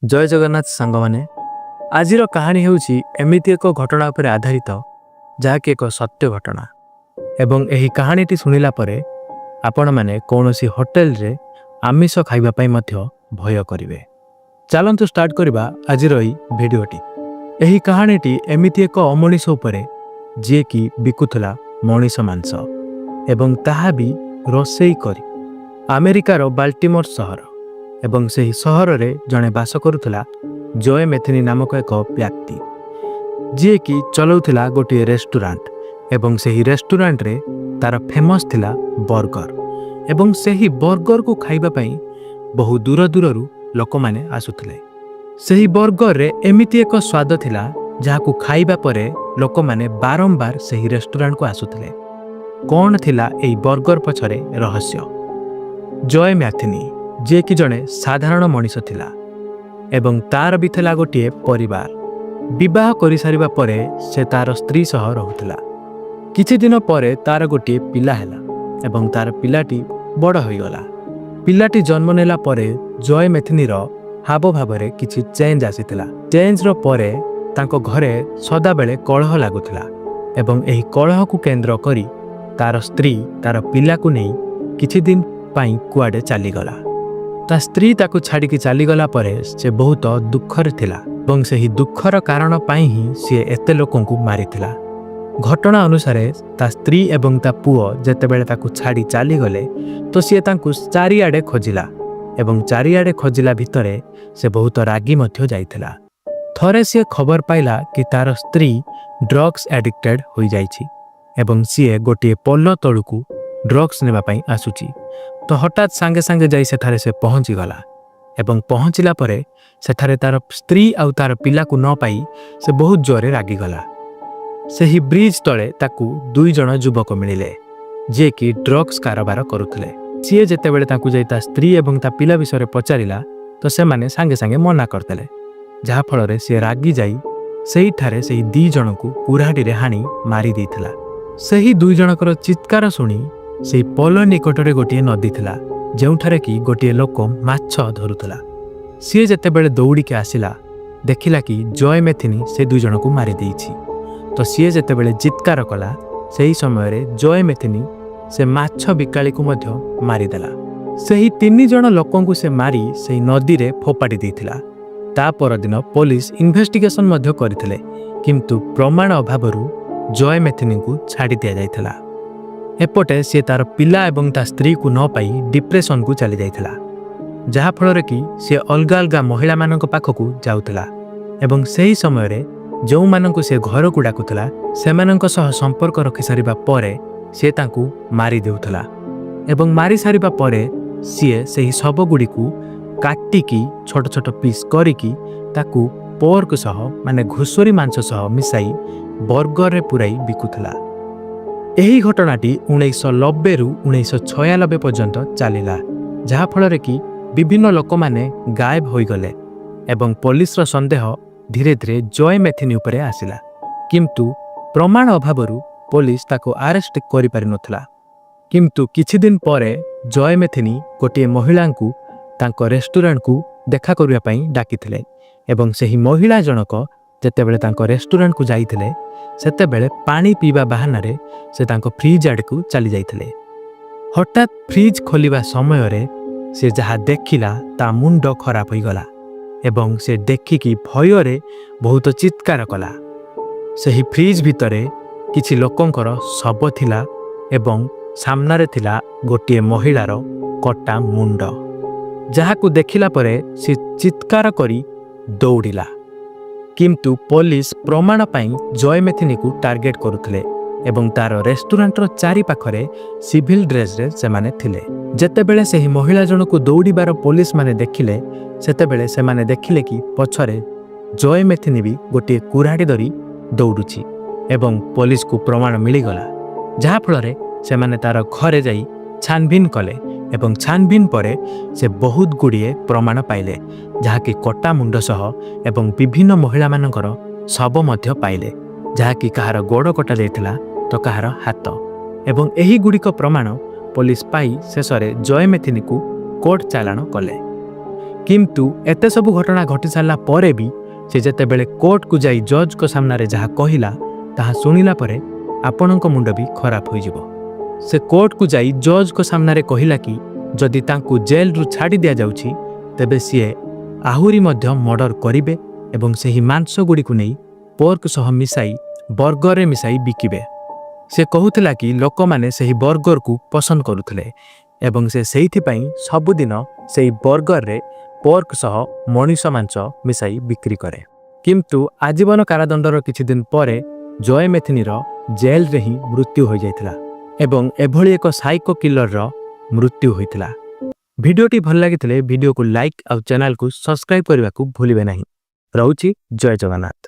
जय जगन्नाथ सांग मैंने आज कहानी हूँ एमती एक घटना पर आधारित जहाँकि एक सत्य घटना एवं यही कहानी शुणिला परे आपण मैंने कौन सी होटेल रे आमिष खाइबापी भय करेंगे। चलतु स्टार्ट करवा आज भिडटी। यही कहानीटी एमती एक अमनीष उपरे जी कि बिकुला मनीष मांस एवं ताहा भी रोसई करी अमेरिकार बाल्टिमोर सहर एवं से ही सहर रे जड़े बास करुला जय मेथिनी नामक एक व्यक्ति जी कि चलाउला गोटे रेस्टोरेंट एवं से ही रेस्टोरेंट रे तार फेमस थिला बर्गर एवं से ही बर्गर को खाइबा पई बहु दूर दूर लोक माने आसुथिले। से ही बर्गर रे एमिति एक स्वाद थिला जहाकू खाइबा परे लोक माने बारंबार से ही रेस्टोरेंट को आसुथिले। कौन थिला एई बर्गर पछरे रहस्य? जय मैथिनी जे कि जड़े साधारण मनीष थिला एवं तार भी थिला गोटे परिवार। विवाह कर सारिबा परे से तार स्त्री सह रहुथिला। किछि दिन परे तार गोटे पिला हैला एवं तार पिलाटी बड़ होइगला। पिलाटी जन्म नेला परे जय मेथिनी रो हाव भाव रे किछि चेंज आसीथिला। चेंज रो परे तांको घरे सदा बेले कलह लागुथिला एवं एही कलह को केंद्र करी तार स्त्री तार पिला को नहीं किछि दिन पाई कुआडे चलीगला। ता स्त्री ताकू छाड़ी चलीगला परे से बहुत दुखर थिला एवं से ही दुखर कारण पाई ही सी एते लोकों को मारिथिला। घटना अनुसार ता स्त्री एवं ता पुओ जेतेबेले ताकू छाड़ी चलीगले तो सी तांकू चारिआडे खोजिला एवं चारिआडे खोजिला भितरे से बहुत रागी मध्य जाइथिला। थरे सी खबर पाइला कि तार स्त्री ड्रग्स एडिक्टेड हो जाइछि एवं सी गोटे पोल तळुकू ड्रग्स नेबा पई आसुची। तो हठात सांगे सांगे जाई सेठारे से पहुंची गला एवं पहुंचिला परे सेठारे तार स्त्री आउ तार पिला को न पाई से बहुत जोरे रागी गला। से ही ब्रिज तले ताकू दुई जण युवक मिलिले जे कि ड्रग्स कारोबार करुथले। सी जेतेबेले ताकू जाई ता स्त्री एवं ता पिला विषय पचारिला तो से माने सांगे सांगे मना करदेले जहा फल रे से रागी जाई सेही ठारे सेही दी जण को कुराडी रे हाणी मारी देथिला। सेही दुई जणकर चित्कार सुनी से पोल निकटरे गोटे नदी थिला जेउठारे कि गोटे लोक माछ धरुथला। सी जेतेबेले दौड़ी आसिला देखिला कि जय मेथिनी से दुई जण को मारी देइछि। तो सी जेतेबेले चित्कार कला सेही समय रे जय मेथिनी से माछ बिकाली को मध्य मारिदेला। सेही तीन जण लोकों को से मारी सेही नदी रे फोपाड़ी देइथिला। ता परदिन पुलिस इन्वेस्टिगेशन मध्य करथिले किंतु प्रमाण अभावरू जय मेथिनी को छाड़ी दिया जाइथिला। एपटे सी तार पिला एवं ता स्त्री को न पाई डिप्रेशन को चली जाइथिला जहा फल कि सी अलगा अलगा महिला मानक पाखकू जाउथिला एवं सही समय रे जो मानक से घर को डाकुथिला सेमानक सह संपर्क रखि सारिबा परे से तांकू मारी देउथिला एवं मारी सारिबा परे सी सही सब गुडी को काटिकी छोट छोट पीस करिकी ताकू पोर्क सह माने घुसुरी मांस सह मिसाई बर्गर रे पुराई बिकुथिला। यही घटनाटी 1990 रु 1996 पर्यंत चलिला जहा फल कि विभिन्न लोक माने गायब हो गले एवं पुलिस रो संदेह धीरे धीरे जय मेथिनी उपरे आसिला किंतु प्रमाण अभावरू पुलिस ताको अरेस्ट करि पारि नथला। किंतु किछि दिन परे जय मेथिनी गोटे महिला को तांको रेस्टोरेंट को देखा करिया पई डाकिथिले एवं सेही महिला जनक जेतेबेले तांको रेस्टोरेंट को जाइथिले सेतेबेले पानी पीवा बहाना रे से तांको फ्रिज आड़ को चली जाइथिले। हठात फ्रिज खोलिबा समय रे से जहा देखिला ता मुंड खराब हो गला एवं से देखिकी भय रे बहुत चित्कार कला। सेही फ्रिज भितरे किछि लोकंकर शव थिला एवं सामना रे थिला गोटे महिलार कटा मुंड जहा को देखिला परे से चित्कार करी दौड़िला किंतु पुलिस प्रमाण पाई जय मेथिनी को टार्गेट करुथिले एवं तार रेस्टोरेंट रो चारि पाखरे सिविल ड्रेस रे से माने थिले। जेतेबेले सेही महिला जन को दौड़ीबार पुलिस माने देखिले सेतेबेले से माने देखिले कि पछरे जय मेथिनी भी गोटे कुराडी धरी दौड़ुछि एवं पुलिस को प्रमाण मिलिगला जहा फल रे से माने तार घरे जाई छानबीन कले एवं छानबीन परे से बहुत गुड़िए प्रमाण पाइले जहा कि कटा मुंड सह एवं विभिन्न महिला मानकर शव मध्य पाइले जहा कि कहार गोड़ कटा जाइथिला तो कहार हाथ एवं एही गुड़िक प्रमाण पुलिस पाई शेष रे जय मेथिनी को कोर्ट चालाण कले। किंतु एते सबु घटना घटी सारला परे भी से जेतेबेले कोर्ट को जाई जज को सामने जहाँ कहिला ताहा सुनिला परे आपणक मुंड भी खराब हो जिवो। से कोर्ट को जाई जज को सामने कहिला कि जदि तांकु जेल रु छाड़ी दिया जाउछि तेबे सीए आहुरी मध्य मर्डर करिवे एवं सेही मांस गुडी को नहीं पोर्क सह मिसाई बर्गर रे मिसाई बिकिबे। से कहूथिला कि लोक माने सेही बर्गर को पसंद करुथिले एवं से सेहिथि पई सबुदिन सेही बर्गर रे पोर्क सह मनीष मांस मिसाई बिक्री करे। किंतु आजीवन कारादंडर किछि दिन परे जय मेथिनी रो जेल रे ही मृत्यु हो जाइथिला एवं एभली एक साइको किलर रो मृत्यु होइथिला। भिडियोटी भल लागिथिले भिडियो को लाइक और चैनल को सब्सक्राइब करने को भूलिबे नहीं। रहूची जय जगन्नाथ।